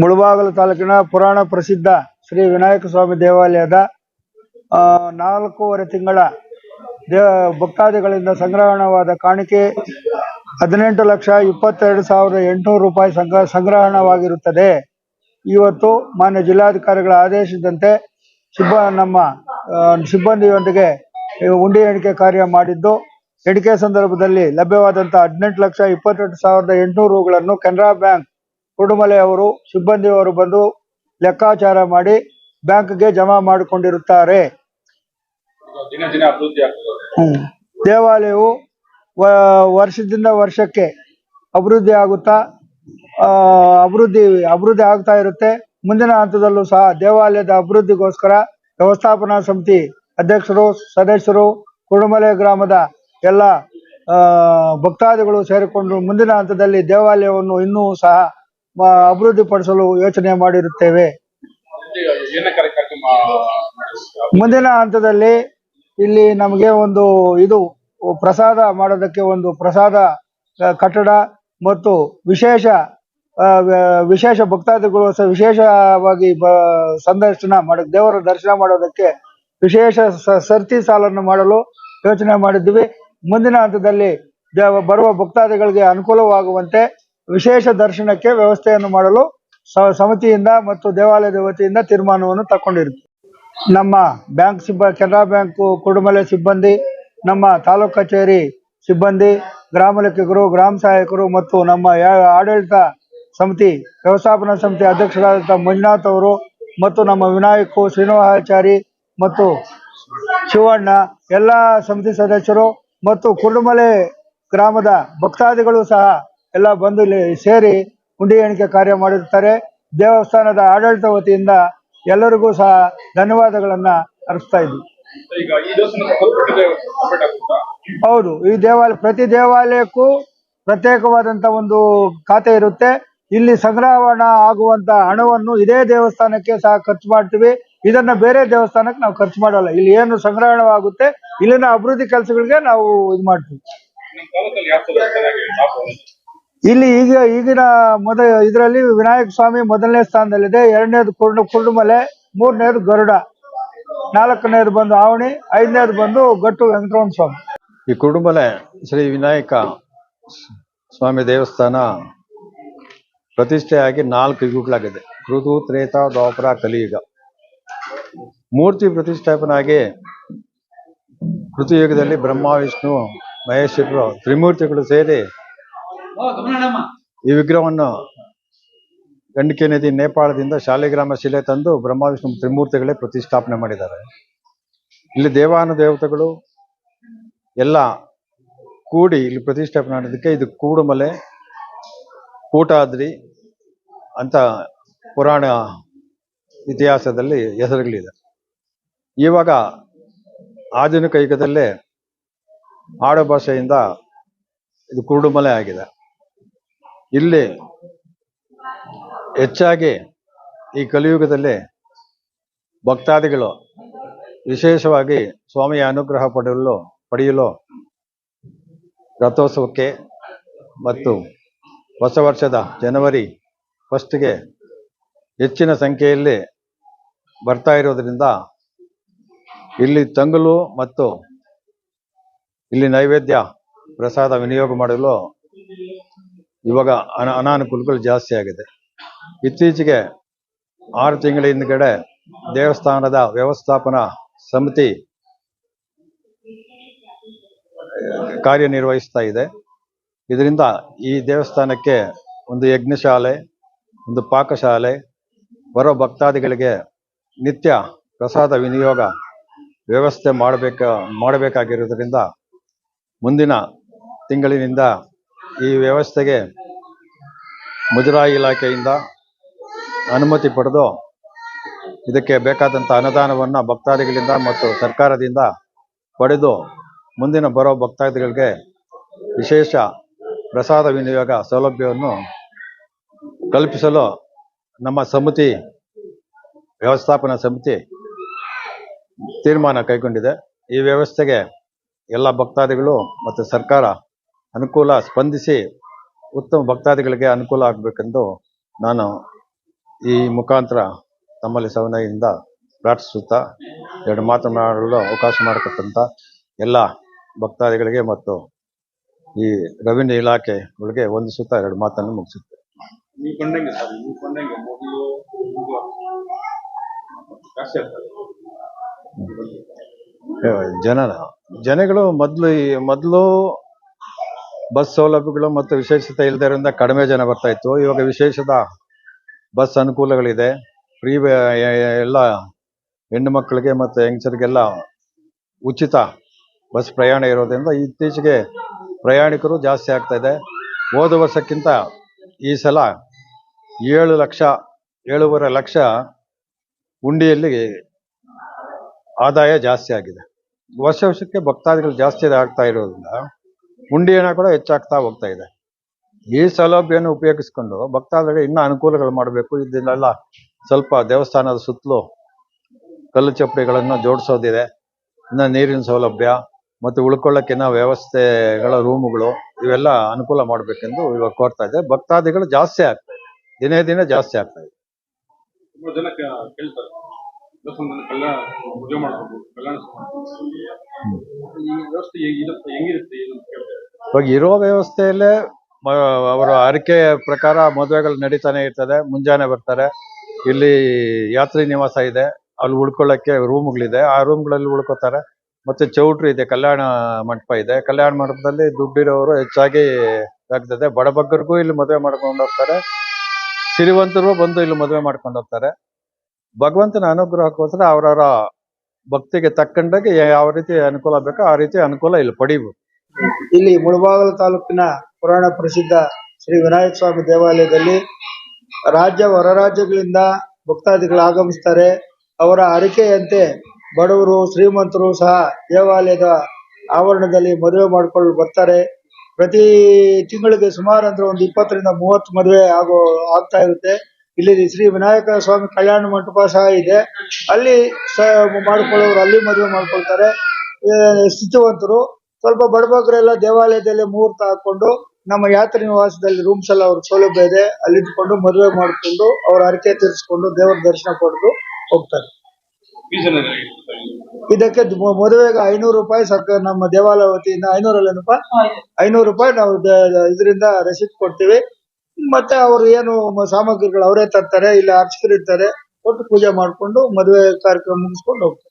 ಮುಳಬಾಗಿಲು ತಾಲೂಕಿನ ಪುರಾಣ ಪ್ರಸಿದ್ಧ ಶ್ರೀ ವಿನಾಯಕ ಸ್ವಾಮಿ ದೇವಾಲಯದ 4.5 ತಿಂಗಳ ಭಕ್ತಾದಿಗಳಿಂದ ಸಂಗ್ರಹಣವಾದ ಕಾಣಿಕೆ 18,22,800 ರೂಪಾಯಿ ಸಂಗ್ರಹಣವಾಗಿರುತ್ತದೆ. ಇವತ್ತು ಮಾನ್ಯ ಜಿಲ್ಲಾಧಿಕಾರಿಗಳ ಆದೇಶದಂತೆ ನಮ್ಮ ಸಿಬ್ಬಂದಿಯೊಂದಿಗೆ ಉಂಡಿ ಎಣಿಕೆ ಕಾರ್ಯ ಮಾಡಿದ್ದು, ಎಣಿಕೆ ಸಂದರ್ಭದಲ್ಲಿ ಲಭ್ಯವಾದಂತಹ 18,22,800 ರೂಗಳನ್ನು ಕೆನರಾ ಬ್ಯಾಂಕ್ ಕುರುಡುಮಲೆ ಅವರು ಸಿಬ್ಬಂದಿಯವರು ಬಂದು ಲೆಕ್ಕಾಚಾರ ಮಾಡಿ ಬ್ಯಾಂಕ್ಗೆ ಜಮಾ ಮಾಡಿಕೊಂಡಿರುತ್ತಾರೆ. ದೇವಾಲಯವು ವರ್ಷದಿಂದ ವರ್ಷಕ್ಕೆ ಅಭಿವೃದ್ಧಿ ಆಗ್ತಾ ಇರುತ್ತೆ. ಮುಂದಿನ ಹಂತದಲ್ಲೂ ಸಹ ದೇವಾಲಯದ ಅಭಿವೃದ್ಧಿಗೋಸ್ಕರ ವ್ಯವಸ್ಥಾಪನಾ ಸಮಿತಿ ಅಧ್ಯಕ್ಷರು, ಸದಸ್ಯರು, ಕುರುಡುಮಲೆ ಗ್ರಾಮದ ಎಲ್ಲ ಭಕ್ತಾದಿಗಳು ಸೇರಿಕೊಂಡು ಮುಂದಿನ ಹಂತದಲ್ಲಿ ದೇವಾಲಯವನ್ನು ಇನ್ನೂ ಸಹ ಅಭಿವೃದ್ಧಿಪಡಿಸಲು ಯೋಚನೆ ಮಾಡಿರುತ್ತೇವೆ. ಮುಂದಿನ ಹಂತದಲ್ಲಿ ಇಲ್ಲಿ ನಮಗೆ ಒಂದು ಪ್ರಸಾದ ಮಾಡೋದಕ್ಕೆ ಒಂದು ಪ್ರಸಾದ ಕಟ್ಟಡ ಮತ್ತು ವಿಶೇಷ ಭಕ್ತಾದಿಗಳು ವಿಶೇಷವಾಗಿ ದೇವರ ದರ್ಶನ ಮಾಡೋದಕ್ಕೆ ವಿಶೇಷ ಸರತಿ ಸಾಲನ್ನು ಮಾಡಲು ಯೋಚನೆ ಮಾಡಿದ್ವಿ. ಮುಂದಿನ ಹಂತದಲ್ಲಿ ಬರುವ ಭಕ್ತಾದಿಗಳಿಗೆ ಅನುಕೂಲವಾಗುವಂತೆ ವಿಶೇಷ ದರ್ಶನಕ್ಕೆ ವ್ಯವಸ್ಥೆಯನ್ನು ಮಾಡಲು ಸಮಿತಿಯಿಂದ ಮತ್ತು ದೇವಾಲಯದ ವತಿಯಿಂದ ತೀರ್ಮಾನವನ್ನು ತಗೊಂಡಿರುತ್ತೇವೆ. ನಮ್ಮ ಬ್ಯಾಂಕ್ ಕೆನರಾ ಬ್ಯಾಂಕ್ ಕುರುಡುಮಲೆ ಸಿಬ್ಬಂದಿ, ನಮ್ಮ ತಾಲೂಕು ಕಚೇರಿ ಸಿಬ್ಬಂದಿ, ಗ್ರಾಮ ಲೆಕ್ಕಿಗರು, ಗ್ರಾಮ ಸಹಾಯಕರು ಮತ್ತು ನಮ್ಮ ಆಡಳಿತ ಸಮಿತಿ ವ್ಯವಸ್ಥಾಪನಾ ಸಮಿತಿ ಅಧ್ಯಕ್ಷರಾದಂಥ ಮಂಜುನಾಥ್ ಅವರು ಮತ್ತು ನಮ್ಮ ವಿನಾಯಕ್, ಶ್ರೀನಿವಾಸಾಚಾರಿ ಮತ್ತು ಶಿವಣ್ಣ, ಎಲ್ಲ ಸಮಿತಿ ಸದಸ್ಯರು ಮತ್ತು ಕುರುಡುಮಲೆ ಗ್ರಾಮದ ಭಕ್ತಾದಿಗಳು ಸಹ ಎಲ್ಲ ಬಂದು ಇಲ್ಲಿ ಸೇರಿ ಉಂಡಿ ಎಣಿಕೆ ಕಾರ್ಯ ಮಾಡಿರುತ್ತಾರೆ. ದೇವಸ್ಥಾನದ ಆಡಳಿತ ವತಿಯಿಂದ ಎಲ್ಲರಿಗೂ ಸಹ ಧನ್ಯವಾದಗಳನ್ನ ಅರ್ಪಿಸ್ತಾ ಇದ್ವಿ. ಹೌದು, ಈ ಪ್ರತಿ ದೇವಾಲಯಕ್ಕೂ ಪ್ರತ್ಯೇಕವಾದಂತ ಒಂದು ಖಾತೆ ಇರುತ್ತೆ. ಇಲ್ಲಿ ಸಂಗ್ರಹಣೆ ಆಗುವಂತ ಹಣವನ್ನು ಇದೇ ದೇವಸ್ಥಾನಕ್ಕೆ ಸಹ ಖರ್ಚು ಮಾಡ್ತೀವಿ. ಇದನ್ನ ಬೇರೆ ದೇವಸ್ಥಾನಕ್ಕೆ ನಾವು ಖರ್ಚು ಮಾಡಲ್ಲ. ಇಲ್ಲಿ ಏನು ಸಂಗ್ರಹಣವಾಗುತ್ತೆ ಇಲ್ಲಿನ ಅಭಿವೃದ್ಧಿ ಕೆಲಸಗಳಿಗೆ ನಾವು ಇದು ಮಾಡ್ತೀವಿ. ಇಲ್ಲಿ ಈಗಿನ ಇದರಲ್ಲಿ ವಿನಾಯಕ ಸ್ವಾಮಿ ಮೊದಲನೇ ಸ್ಥಾನದಲ್ಲಿದೆ. 2ನೇದು ಕುರುಡುಮಲೆ, 3ನೇದು ಗರುಡ, 4ನೇದು ಬಂದು ಆವಣಿ, 5ನೇದು ಬಂದು ಗಟ್ಟು ವೆಂಕಟರಮಣ ಸ್ವಾಮಿ. ಈ ಕುರುಡುಮಲೆ ಶ್ರೀ ವಿನಾಯಕ ಸ್ವಾಮಿ ದೇವಸ್ಥಾನ ಪ್ರತಿಷ್ಠೆಯಾಗಿ 4 ಯುಗಗಳಾಗಿದೆ. ಋತು, ತ್ರೇತ, ದ್ವಾಪರ, ಕಲಿಯುಗ. ಮೂರ್ತಿ ಪ್ರತಿಷ್ಠಾಪನಾಗಿ ಕೃತಯುಗದಲ್ಲಿ ಬ್ರಹ್ಮ, ವಿಷ್ಣು, ಮಹೇಶ್ವರರು ತ್ರಿಮೂರ್ತಿಗಳು ಸೇರಿ ಈ ವಿಗ್ರಹವನ್ನು ಗಂಡಿಕೆ ನದಿ ನೇಪಾಳದಿಂದ ಶಾಲಿಗ್ರಾಮ ಶಿಲೆ ತಂದು ಬ್ರಹ್ಮ, ವಿಷ್ಣು ತ್ರಿಮೂರ್ತಿಗಳೇ ಪ್ರತಿಷ್ಠಾಪನೆ ಮಾಡಿದ್ದಾರೆ. ಇಲ್ಲಿ ದೇವಾನುದೇವತೆಗಳು ಎಲ್ಲ ಕೂಡಿ ಇಲ್ಲಿ ಪ್ರತಿಷ್ಠಾಪನೆ ಮಾಡೋದಕ್ಕೆ ಇದು ಕೂಡುಮಲೆ ಕೂಟಾದ್ರಿ ಅಂತ ಪುರಾಣ ಇತಿಹಾಸದಲ್ಲಿ ಹೆಸರುಗಳಿದೆ. ಇವಾಗ ಆಧುನಿಕ ಯುಗದಲ್ಲೇ ಆಡು ಭಾಷೆಯಿಂದ ಇದು ಕುರುಡುಮಲೆ ಆಗಿದೆ. ಇಲ್ಲಿ ಹೆಚ್ಚಾಗಿ ಈ ಕಲಿಯುಗದಲ್ಲಿ ಭಕ್ತಾದಿಗಳು ವಿಶೇಷವಾಗಿ ಸ್ವಾಮಿಯ ಅನುಗ್ರಹ ಪಡೆಯಲು ರಥೋತ್ಸವಕ್ಕೆ ಮತ್ತು ಹೊಸ ವರ್ಷದ ಜನವರಿ 1ಗೆ ಹೆಚ್ಚಿನ ಸಂಖ್ಯೆಯಲ್ಲಿ ಬರ್ತಾ ಇರೋದ್ರಿಂದ ಇಲ್ಲಿ ತಂಗಲು ಮತ್ತು ಇಲ್ಲಿ ನೈವೇದ್ಯ ಪ್ರಸಾದ ವಿನಿಯೋಗ ಮಾಡಲು ಇವಾಗ ಅನಾನುಕೂಲಗಳು ಜಾಸ್ತಿ ಆಗಿದೆ. ಇತ್ತೀಚೆಗೆ 6 ತಿಂಗಳ ಹಿಂದ್ಗಡೆ ದೇವಸ್ಥಾನದ ವ್ಯವಸ್ಥಾಪನಾ ಸಮಿತಿ ಕಾರ್ಯನಿರ್ವಹಿಸ್ತಾ ಇದೆ. ಇದರಿಂದ ಈ ದೇವಸ್ಥಾನಕ್ಕೆ ಒಂದು ಯಜ್ಞಶಾಲೆ, ಒಂದು ಪಾಕಶಾಲೆ, ಬರೋ ಭಕ್ತಾದಿಗಳಿಗೆ ನಿತ್ಯ ಪ್ರಸಾದ ವಿನಿಯೋಗ ವ್ಯವಸ್ಥೆ ಮಾಡಬೇಕಾಗಿರೋದ್ರಿಂದ ಮುಂದಿನ ತಿಂಗಳಿನಿಂದ ಈ ವ್ಯವಸ್ಥೆಗೆ ಮುಜರಾಯಿ ಇಲಾಖೆಯಿಂದ ಅನುಮತಿ ಪಡೆದು ಇದಕ್ಕೆ ಬೇಕಾದಂಥ ಅನುದಾನವನ್ನು ಭಕ್ತಾದಿಗಳಿಂದ ಮತ್ತು ಸರ್ಕಾರದಿಂದ ಪಡೆದು ಮುಂದಿನ ಬರೋ ಭಕ್ತಾದಿಗಳಿಗೆ ವಿಶೇಷ ಪ್ರಸಾದ ವಿನಿಯೋಗ ಸೌಲಭ್ಯವನ್ನು ಕಲ್ಪಿಸಲು ನಮ್ಮ ವ್ಯವಸ್ಥಾಪನಾ ಸಮಿತಿ ತೀರ್ಮಾನ ಕೈಗೊಂಡಿದೆ. ಈ ವ್ಯವಸ್ಥೆಗೆ ಎಲ್ಲ ಭಕ್ತಾದಿಗಳು ಮತ್ತು ಸರ್ಕಾರ ಸ್ಪಂದಿಸಿ ಉತ್ತಮ ಭಕ್ತಾದಿಗಳಿಗೆ ಅನುಕೂಲ ಆಗಬೇಕೆಂದು ನಾನು ಈ ಮುಖಾಂತರ ತಮ್ಮಲ್ಲಿ ಸವನೆಯಿಂದ ಪ್ರಾರ್ಥಿಸುತ್ತಾ ಎರಡು ಮಾತನಾಡಲು ಅವಕಾಶ ಮಾಡಿಕೊಟ್ಟಂತ ಎಲ್ಲ ಭಕ್ತಾದಿಗಳಿಗೆ ಮತ್ತು ಈ ರೆವಿನ್ಯೂ ಇಲಾಖೆಗಳಿಗೆ ವಂದಿಸುತ್ತಾ ಎರಡು ಮಾತನ್ನು ಮುಗಿಸುತ್ತೆ. ನೀವು ಕಂಡಂಗೆ ಸರ್, ನೀವು ಕಂಡಂಗೆ ಮೊದಲು ಜಾಸ್ತಿ ಆಗ್ತದೆ ಜನಗಳು ಮೊದಲು ಬಸ್ ಸೌಲಭ್ಯಗಳು ಮತ್ತು ವಿಶೇಷತೆ ಇಲ್ಲದರಿಂದ ಕಡಿಮೆ ಜನ ಬರ್ತಾ ಇತ್ತು. ಇವಾಗ ವಿಶೇಷದ ಬಸ್ ಅನುಕೂಲಗಳಿದೆ. ಫ್ರೀ ಎಲ್ಲ ಹೆಣ್ಣು ಮಕ್ಕಳಿಗೆ ಮತ್ತು ಹೆಂಗಸರಿಗೆಲ್ಲ ಉಚಿತ ಬಸ್ ಪ್ರಯಾಣ ಇರೋದ್ರಿಂದ ಇತ್ತೀಚೆಗೆ ಪ್ರಯಾಣಿಕರು ಜಾಸ್ತಿ ಆಗ್ತಾ ಇದೆ. ಹೋದ ವರ್ಷಕ್ಕಿಂತ ಈ ಸಲ 7,5 ಲಕ್ಷ ಹುಂಡಿಯಲ್ಲಿ ಆದಾಯ ಜಾಸ್ತಿ ಆಗಿದೆ. ವರ್ಷಕ್ಕೆ ಭಕ್ತಾದಿಗಳು ಜಾಸ್ತಿ ಆಗ್ತಾ ಇರೋದ್ರಿಂದ ಹುಂಡಿ ಹಣ ಕೂಡ ಹೆಚ್ಚಾಗ್ತಾ ಹೋಗ್ತಾ ಇದೆ. ಈ ಸೌಲಭ್ಯವನ್ನು ಉಪಯೋಗಿಸ್ಕೊಂಡು ಭಕ್ತಾದಿಗಳಿಗೆ ಇನ್ನೂ ಅನುಕೂಲಗಳು ಮಾಡಬೇಕು. ಇದನ್ನೆಲ್ಲ ಸ್ವಲ್ಪ ದೇವಸ್ಥಾನದ ಸುತ್ತಲೂ ಕಲ್ಲು ಚಪ್ಪಡಿಗಳನ್ನು ಜೋಡಿಸೋದಿದೆ. ಇನ್ನು ನೀರಿನ ಸೌಲಭ್ಯ ಮತ್ತು ಉಳ್ಕೊಳ್ಳೋಕ್ಕಿನ್ನ ವ್ಯವಸ್ಥೆಗಳ ರೂಮುಗಳು ಇವೆಲ್ಲ ಅನುಕೂಲ ಮಾಡಬೇಕೆಂದು ಇವಾಗ ಕೋರ್ತಾ ಇದೆ. ಭಕ್ತಾದಿಗಳು ಜಾಸ್ತಿ ಆಗ್ತಾ ಇದೆ, ದಿನೇ ದಿನೇ ಜಾಸ್ತಿ ಆಗ್ತಾ ಇದೆ. ತುಂಬಾ ಜನ ಕೇಳ್ತಾರೆ ದೇವಸ್ಥಾನದಲ್ಲಿ ಕಲ್ಯಾಣ ಪೂಜೆ ಮಾಡಬೇಕು, ಕಲ್ಯಾಣ ಈ ವ್ಯವಸ್ಥೆ ಹೆಂಗಿರುತ್ತೆ ಅಂತ ಕೇಳ್ತಾರೆ. ಇವಾಗ ಇರೋ ವ್ಯವಸ್ಥೆಯಲ್ಲೇ ಅವರ ಹರಕೆ ಪ್ರಕಾರ ಮದುವೆಗಳು ನಡೀತಾನೆ ಇರ್ತದೆ. ಮುಂಜಾನೆ ಬರ್ತಾರೆ, ಇಲ್ಲಿ ಯಾತ್ರಿ ನಿವಾಸ ಇದೆ, ಅಲ್ಲಿ ಉಳ್ಕೊಳ್ಳೋಕ್ಕೆ ರೂಮ್ಗಳಿದೆ, ಆ ರೂಮ್ಗಳಲ್ಲಿ ಉಳ್ಕೋತಾರೆ. ಮತ್ತೆ ಚೌಟ್ರಿ ಇದೆ, ಕಲ್ಯಾಣ ಮಂಟಪ ಇದೆ. ಕಲ್ಯಾಣ ಮಂಟಪದಲ್ಲಿ ದುಡ್ಡಿರೋರು ಹೆಚ್ಚಾಗಿ ಆಗ್ತದೆ. ಬಡಬಗ್ಗರಿಗೂ ಇಲ್ಲಿ ಮದುವೆ ಮಾಡ್ಕೊಂಡು ಹೋಗ್ತಾರೆ, ಸಿರಿವಂತರು ಬಂದು ಇಲ್ಲಿ ಮದುವೆ ಮಾಡ್ಕೊಂಡು ಹೋಗ್ತಾರೆ. ಭಗವಂತನ ಅನುಗ್ರಹಕ್ಕೋಸ್ಕರ ಅವರವರ ಭಕ್ತಿಗೆ ತಕ್ಕಂಡಾಗೆ ಯಾವ ರೀತಿ ಅನುಕೂಲ ಬೇಕೋ ಆ ರೀತಿ ಅನುಕೂಲ ಇಲ್ಲಿ ಪಡಿಬಹುದು. ಇಲ್ಲಿ ಮುಳಬಾಗಿಲು ತಾಲೂಕಿನ ಪುರಾಣ ಪ್ರಸಿದ್ಧ ಶ್ರೀ ವಿನಾಯಕ ಸ್ವಾಮಿ ದೇವಾಲಯದಲ್ಲಿ ರಾಜ್ಯ ಹೊರ ರಾಜ್ಯಗಳಿಂದ ಭಕ್ತಾದಿಗಳು ಆಗಮಿಸ್ತಾರೆ. ಅವರ ಹರಕೆಯಂತೆ ಬಡವರು ಶ್ರೀಮಂತರು ಸಹ ದೇವಾಲಯದ ಆವರಣದಲ್ಲಿ ಮದುವೆ ಮಾಡಿಕೊಂಡು ಬರ್ತಾರೆ. ಪ್ರತಿ ತಿಂಗಳಿಗೆ ಸುಮಾರು ಅಂದ್ರೆ ಒಂದು 20ರಿಂದ 30 ಮದುವೆ ಆಗ್ತಾ ಇರುತ್ತೆ. ಇಲ್ಲಿ ಶ್ರೀ ವಿನಾಯಕ ಸ್ವಾಮಿ ಕಲ್ಯಾಣ ಮಂಟಪ ಸಹ ಇದೆ, ಅಲ್ಲಿ ಮಾಡ್ಕೊಳ್ಳೋರು ಅಲ್ಲಿ ಮದುವೆ ಮಾಡ್ಕೊಳ್ತಾರೆ. ಸ್ಥಿತಿವಂತರು ಸ್ವಲ್ಪ ಬಡಬಗ್ಗರೆಲ್ಲ ದೇವಾಲಯದಲ್ಲಿ ಮುಹೂರ್ತ ಹಾಕೊಂಡು ನಮ್ಮ ಯಾತ್ರಿ ನಿವಾಸದಲ್ಲಿ ರೂಮ್ಸ್ ಎಲ್ಲ ಅವ್ರ ಸೌಲಭ್ಯ ಇದೆ, ಅಲ್ಲಿ ಇದ್ಕೊಂಡು ಮದುವೆ ಮಾಡಿಕೊಂಡು ಅವ್ರ ಹರಕೆ ತೀರಿಸ್ಕೊಂಡು ದೇವರ ದರ್ಶನ ಪಡೆದು ಹೋಗ್ತಾರೆ. ಇದಕ್ಕೆ ಮದುವೆಗೆ 500 ರೂಪಾಯಿ ಸರ್ಕಾರ ನಮ್ಮ ದೇವಾಲಯ ವತಿಯಿಂದ 500 ರೂಪಾಯಿ ನಾವು ಇದರಿಂದ ರಸೀದ್ ಕೊಡ್ತೀವಿ. ಮತ್ತೆ ಅವರು ಏನು ಸಾಮಗ್ರಿಗಳು ಅವರೇ ತರ್ತಾರೆ, ಇಲ್ಲಿ ಅರ್ಚಕರು ಇರ್ತಾರೆ, ಕೊಟ್ಟು ಪೂಜೆ ಮಾಡ್ಕೊಂಡು ಮದುವೆ ಕಾರ್ಯಕ್ರಮ ಮುಗಿಸ್ಕೊಂಡು ಹೋಗ್ತಾರೆ.